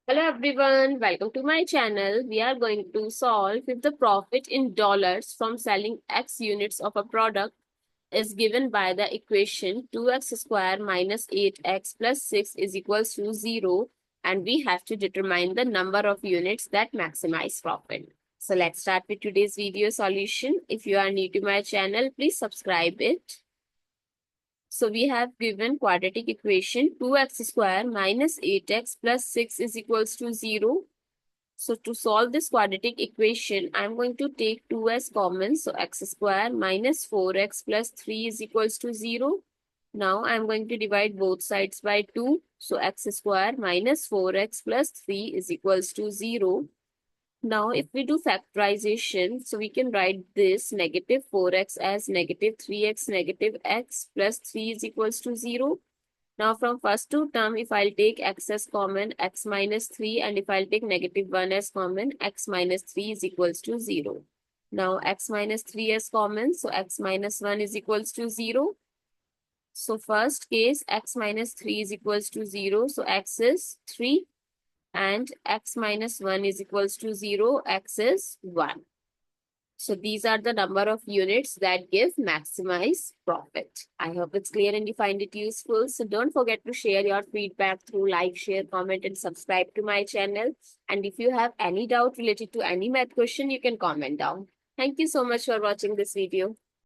Hello everyone, welcome to my channel. We are going to solve if the profit in dollars from selling X units of a product is given by the equation 2x square minus 8x plus 6 is equals to 0, and we have to determine the number of units that maximize profit. So let's start with today's video solution. If you are new to my channel, please subscribe it. So we have given quadratic equation 2x square minus 8x plus 6 is equals to 0. So to solve this quadratic equation, I'm going to take 2 as common. So x square minus 4x plus 3 is equals to 0. Now I'm going to divide both sides by 2. So x square minus 4x plus 3 is equals to 0. Now, if we do factorization, so we can write this negative 4x as negative 3x negative x plus 3 is equals to 0. Now, from first two term, if I'll take x as common, x minus 3, and if I'll take negative 1 as common, x minus 3 is equals to 0. Now, x minus 3 as common, so x minus 1 is equals to 0. So, first case, x minus 3 is equals to 0, so x is 3. And x minus 1 is equals to 0, x is 1. So these are the number of units that give maximize profit. I hope it's clear and you find it useful. So don't forget to share your feedback through like, share, comment, and subscribe to my channel. And if you have any doubt related to any math question, you can comment down. Thank you so much for watching this video.